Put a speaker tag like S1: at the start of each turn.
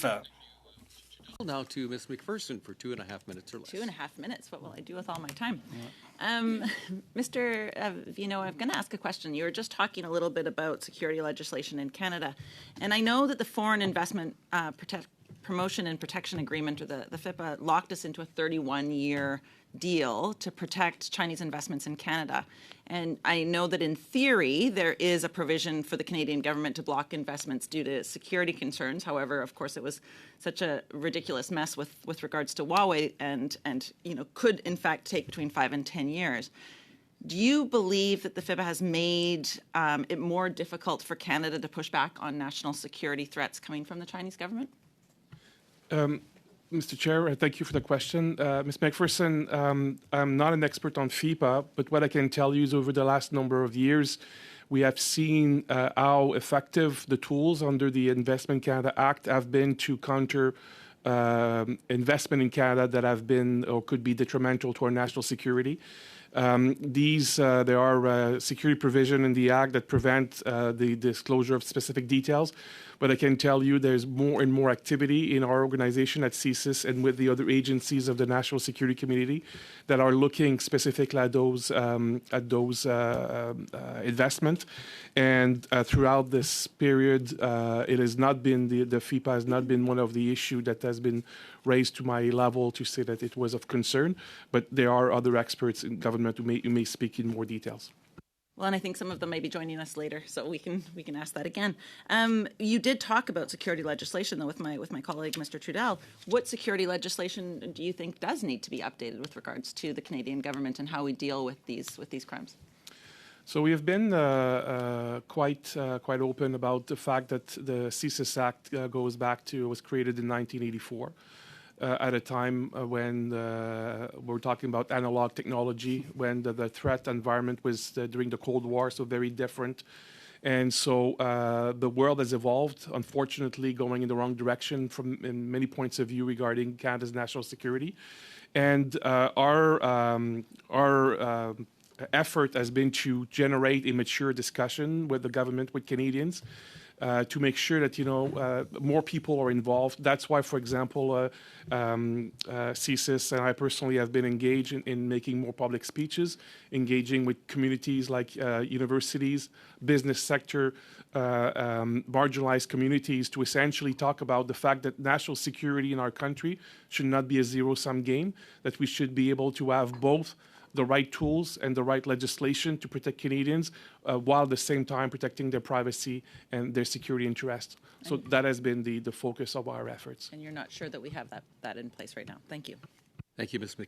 S1: FIFA.
S2: Now to Ms. McPherson for 2.5 minutes or less.
S3: 2.5 minutes. What will I do with all my time? Mr. Vigneault, I'm going to ask a question. You were just talking a little bit about security legislation in Canada, and I know that the Foreign Investment Promotion and Protection Agreement, or the FIPA, locked us into a 31-year deal to protect Chinese investments in Canada. And I know that in theory there is a provision for the Canadian government to block investments due to security concerns. However, of course, it was such a ridiculous mess with regards to Huawei, and could in fact take between 5 and 10 years. Do you believe that the FIPA has made it more difficult for Canada to push back on national security threats coming from the Chinese government?
S4: Mr. Chair, thank you for the question. Ms. McPherson, I'm not an expert on FIPA, but what I can tell you is over the last number of years, we have seen how effective the tools under the Investment Canada Act have been to counter investment in Canada that have been or could be detrimental to our national security. There are security provisions in the Act that prevent the disclosure of specific details, but I can tell you there's more and more activity in our organization at CSIS and with the other agencies of the national security community that are looking specifically at those investments. And throughout this period, it has not been the FIPA has not been one of the issues that has been raised to my level to say that it was of concern. But there are other experts in government who may speak in more details.
S3: Well, and I think some of them may be joining us later, so we can ask that again. You did talk about security legislation, though, with my colleague, Mr. Trudel. What security legislation do you think does need to be updated with regards to the Canadian government and how we deal with these crimes?
S4: So we have been quite open about the fact that the CSIS Act was created in 1984. At a time when we're talking about analog technology, when the threat environment was during the Cold War, so very different. And so the world has evolved, unfortunately, going in the wrong direction in many points of view regarding Canada's national security. And our effort has been to generate a mature discussion with the government, with Canadians, to make sure that more people are involved. That's why, for example, CSIS and I personally have been engaged in making more public speeches, engaging with communities like universities, business sector, marginalized communities, to essentially talk about the fact that national security in our country should not be a zero-sum game, that we should be able to have both the right tools and the right legislation to protect Canadians while at the same time protecting their privacy and their security interests. So that has been the focus of our efforts.
S3: And you're not sure that we have that in place right now. Thank you.
S2: Thank you, Ms. McPherson.